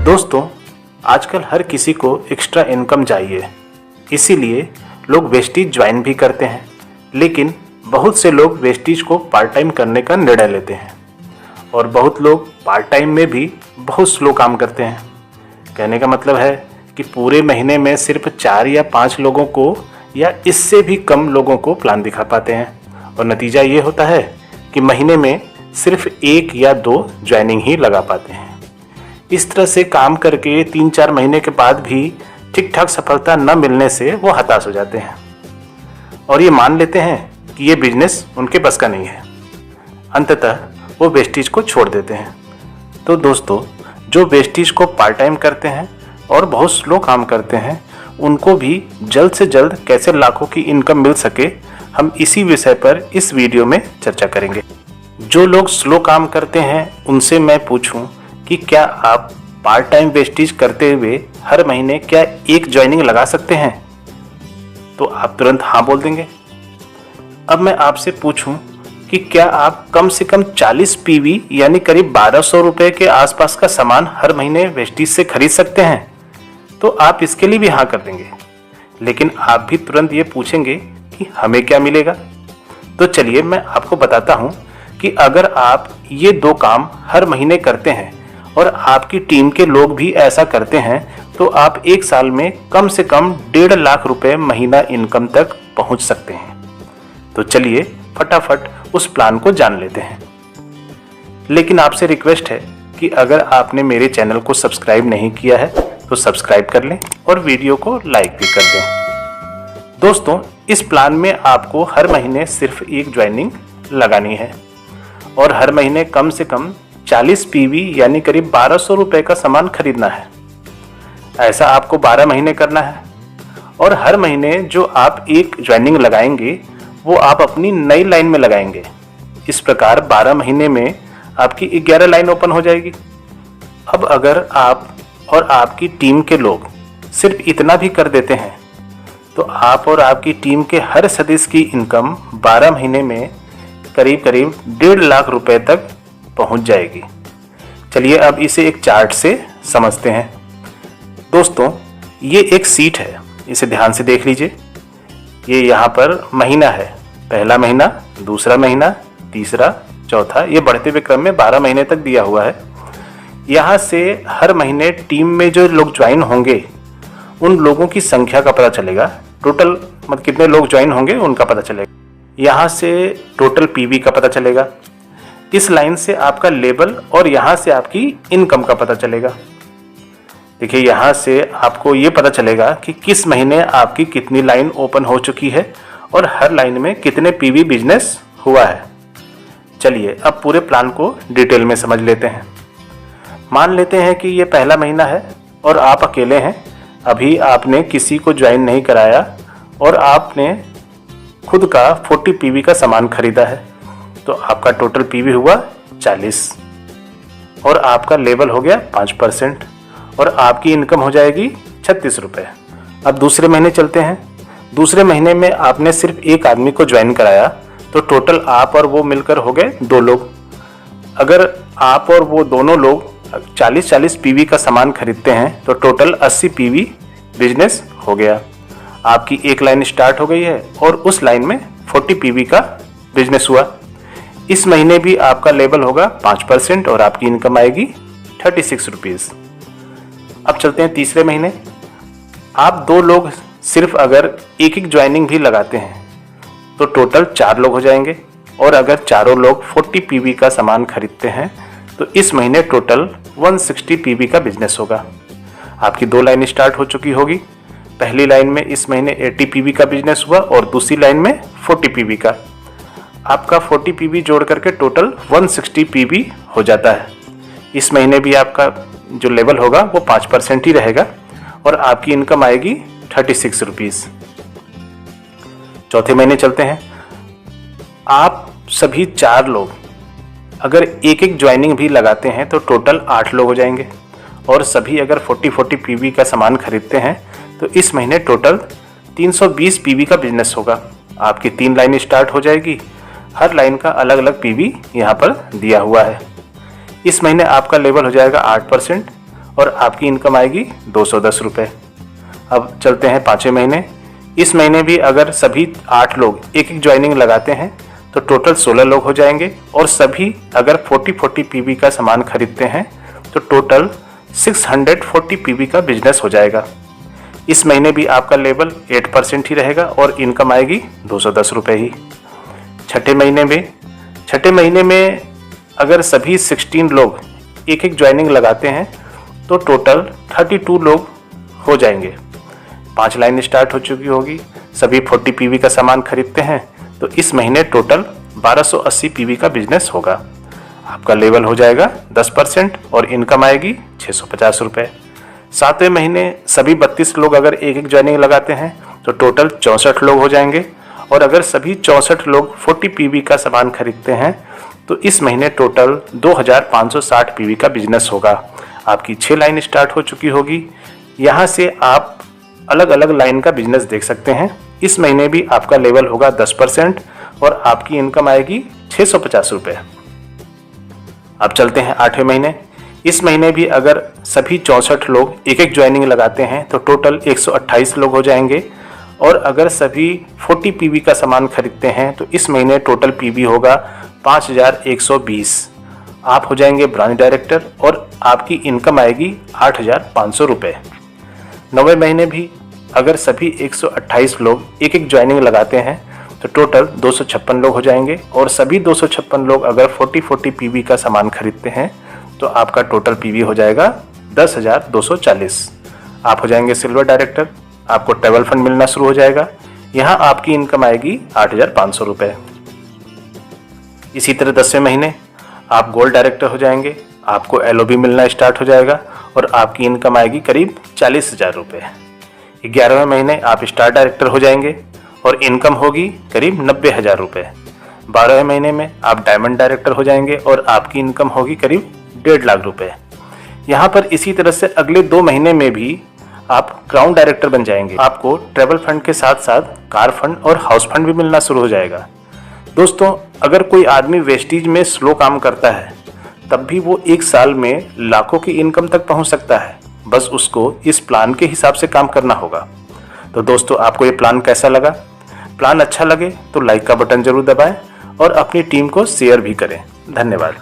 दोस्तों, आजकल हर किसी को एक्स्ट्रा इनकम चाहिए, इसीलिए लोग वेस्टीज ज्वाइन भी करते हैं। लेकिन बहुत से लोग वेस्टीज को पार्ट टाइम करने का निर्णय लेते हैं और बहुत लोग पार्ट टाइम में भी बहुत स्लो काम करते हैं। कहने का मतलब है कि पूरे महीने में सिर्फ 4 या 5 लोगों को या इससे भी कम लोगों को प्लान दिखा पाते हैं और नतीजा ये होता है कि महीने में सिर्फ 1 या 2 ज्वाइनिंग ही लगा पाते हैं। इस तरह से काम करके 3-4 महीने के बाद भी ठीक ठाक सफलता न मिलने से वो हताश हो जाते हैं और ये मान लेते हैं कि ये बिजनेस उनके बस का नहीं है। अंततः वो वेस्टीज को छोड़ देते हैं। तो दोस्तों, जो वेस्टीज को पार्ट टाइम करते हैं और बहुत स्लो काम करते हैं, उनको भी जल्द से जल्द कैसे लाखों की इनकम मिल सके, हम इसी विषय पर इस वीडियो में चर्चा करेंगे। जो लोग स्लो काम करते हैं उनसे मैं पूछूं कि क्या आप पार्ट टाइम वेस्टीज करते हुए हर महीने क्या 1 ज्वाइनिंग लगा सकते हैं? तो आप तुरंत हाँ बोल देंगे। अब मैं आपसे पूछूं कि क्या आप कम से कम 40 पीवी यानी करीब 1200 रुपए के आसपास का सामान हर महीने वेस्टीज से खरीद सकते हैं? तो आप इसके लिए भी हाँ कर देंगे। लेकिन आप भी तुरंत ये पूछेंगे कि हमें क्या मिलेगा? तो चलिए मैं आपको बताता हूँ कि अगर आप ये 2 काम हर महीने करते हैं और आपकी टीम के लोग भी ऐसा करते हैं तो आप 1 साल में कम से कम 1.5 लाख रुपए महीना इनकम तक पहुंच सकते हैं। तो चलिए फटाफट उस प्लान को जान लेते हैं। लेकिन आपसे रिक्वेस्ट है कि अगर आपने मेरे चैनल को सब्सक्राइब नहीं किया है तो सब्सक्राइब कर लें और वीडियो को लाइक भी कर दें। दोस्तों, इस प्लान में आपको हर महीने सिर्फ 1 ज्वाइनिंग लगानी है और हर महीने कम से कम 40 पीवी यानी करीब 1200 रुपए का सामान खरीदना है। ऐसा आपको 12 महीने करना है और हर महीने जो आप 1 ज्वाइनिंग लगाएंगे वो आप अपनी नई लाइन में लगाएंगे। इस प्रकार 12 महीने में आपकी 11 लाइन ओपन हो जाएगी। अब अगर आप और आपकी टीम के लोग सिर्फ इतना भी कर देते हैं तो आप और आपकी टीम के हर सदस्य की इनकम 12 महीने में करीब 1.5 लाख रुपए तक पहुंच जाएगी। चलिए अब इसे एक चार्ट से समझते हैं। दोस्तों, ये एक सीट है, इसे ध्यान से देख लीजिए। ये यहाँ पर महीना है, पहला महीना, दूसरा महीना, तीसरा, चौथा, ये बढ़ते हुए क्रम में 12 महीने तक दिया हुआ है। यहाँ से हर महीने टीम में जो लोग ज्वाइन होंगे उन लोगों की संख्या का पता चलेगा। टोटल मतलब कितने लोग ज्वाइन होंगे उनका पता चलेगा। यहाँ से टोटल पीवी का पता चलेगा। इस लाइन से आपका लेवल और यहाँ से आपकी इनकम का पता चलेगा। देखिए, यहाँ से आपको ये पता चलेगा कि किस महीने आपकी कितनी लाइन ओपन हो चुकी है और हर लाइन में कितने पीवी बिजनेस हुआ है। चलिए अब पूरे प्लान को डिटेल में समझ लेते हैं। मान लेते हैं कि ये पहला महीना है और आप अकेले हैं, अभी आपने किसी को ज्वाइन नहीं कराया और आपने खुद का 40 पीवी का सामान खरीदा है। तो आपका टोटल पीवी हुआ 40 और आपका लेवल हो गया 5% और आपकी इनकम हो जाएगी 36 रुपये। अब दूसरे महीने चलते हैं। दूसरे महीने में आपने सिर्फ 1 आदमी को ज्वाइन कराया तो टोटल आप और वो मिलकर हो गए 2 लोग। अगर आप और वो दोनों लोग 40-40 पीवी का सामान खरीदते हैं तो टोटल 80 पीवी बिजनेस हो गया। आपकी 1 लाइन स्टार्ट हो गई है और उस लाइन में 40 पीवी का बिजनेस हुआ। इस महीने भी आपका लेवल होगा 5% और आपकी इनकम आएगी 36 रुपीज़। अब चलते हैं तीसरे महीने। आप 2 लोग सिर्फ अगर 1 ज्वाइनिंग भी लगाते हैं तो टोटल 4 लोग हो जाएंगे और अगर चारों लोग 40 पीवी का सामान खरीदते हैं तो इस महीने टोटल 160 पीवी का बिजनेस होगा। आपकी 2 लाइन स्टार्ट हो चुकी होगी। पहली लाइन में इस महीने 80 पीवी का बिजनेस हुआ और दूसरी लाइन में 40 पीवी का। आपका 40 पीवी जोड़ करके टोटल 160 पीवी हो जाता है। इस महीने भी आपका जो लेवल होगा वो 5% ही रहेगा और आपकी इनकम आएगी 36 रुपीज़। चौथे महीने चलते हैं। आप सभी 4 लोग अगर 1 ज्वाइनिंग भी लगाते हैं तो टोटल 8 लोग हो जाएंगे और सभी अगर 40 पीवी का सामान खरीदते हैं तो इस महीने टोटल 320 पीवी का बिजनेस होगा। आपकी 3 लाइन स्टार्ट हो जाएगी। हर लाइन का अलग अलग पीवी यहाँ पर दिया हुआ है। इस महीने आपका लेवल हो जाएगा 8% और आपकी इनकम आएगी 210 रुपये। अब चलते हैं 5वें महीने। इस महीने भी अगर सभी 8 लोग एक एक ज्वाइनिंग लगाते हैं तो टोटल 16 लोग हो जाएंगे, और सभी अगर 40-40 पीवी का सामान खरीदते हैं तो टोटल 640 पीवी का बिजनेस हो जाएगा। इस महीने भी आपका लेवल 8% ही रहेगा और इनकम आएगी 210 रुपये ही। छठे महीने में अगर सभी 16 लोग एक एक ज्वाइनिंग लगाते हैं तो टोटल 32 लोग हो जाएंगे। 5 लाइन स्टार्ट हो चुकी होगी, सभी 40 पीवी का सामान खरीदते हैं तो इस महीने टोटल 1280 पीवी का बिजनेस होगा। आपका लेवल हो जाएगा 10% और इनकम आएगी 650 रुपये। 7वें महीने सभी 32 लोग अगर एक एक ज्वाइनिंग लगाते हैं तो टोटल 64 लोग हो जाएंगे, और अगर सभी 64 लोग 40 पीवी का सामान खरीदते हैं तो इस महीने टोटल 2560 पीवी का बिजनेस होगा। आपकी 6 लाइन स्टार्ट हो चुकी होगी। यहाँ से आप अलग अलग लाइन का बिजनेस देख सकते हैं। इस महीने भी आपका लेवल होगा 10% और आपकी इनकम आएगी 650 रुपये। अब चलते हैं 8वें महीने। इस महीने भी अगर सभी 64 लोग एक एक ज्वाइनिंग लगाते हैं तो टोटल 128 लोग हो जाएंगे, और अगर सभी 40 पीवी का सामान खरीदते हैं तो इस महीने टोटल पीवी होगा 5120। आप हो जाएंगे ब्रांच डायरेक्टर और आपकी इनकम आएगी 8500 रुपये। 9वें महीने भी अगर सभी 128 लोग एक एक ज्वाइनिंग लगाते हैं तो टोटल 256 लोग हो जाएंगे, और सभी 256 लोग अगर 40-40 पीवी का सामान खरीदते हैं तो आपका टोटल पीवी हो जाएगा 10,240। आप हो जाएंगे सिल्वर डायरेक्टर, आपको ट्रैवल फंड मिलना शुरू हो जाएगा। यहाँ आपकी इनकम आएगी 8500 रुपये। इसी तरह 10वें महीने आप गोल्ड डायरेक्टर हो जाएंगे, आपको LOB मिलना स्टार्ट हो जाएगा और आपकी इनकम आएगी करीब 40,000 रुपये। 11वें महीने आप स्टार डायरेक्टर हो जाएंगे और इनकम होगी करीब 90,000 रुपये। 12वें महीने में आप डायमंड डायरेक्टर हो जाएंगे और आपकी इनकम होगी करीब 1.5 लाख रुपये। यहाँ पर इसी तरह से अगले 2 महीने में भी आप क्राउन डायरेक्टर बन जाएंगे। आपको ट्रैवल फंड के साथ साथ कार फंड और हाउस फंड भी मिलना शुरू हो जाएगा। दोस्तों, अगर कोई आदमी वेस्टीज में स्लो काम करता है तब भी वो 1 साल में लाखों की इनकम तक पहुंच सकता है। बस उसको इस प्लान के हिसाब से काम करना होगा। तो दोस्तों, आपको ये प्लान कैसा लगा? प्लान अच्छा लगे तो लाइक का बटन जरूर दबाएं और अपनी टीम को शेयर भी करें। धन्यवाद।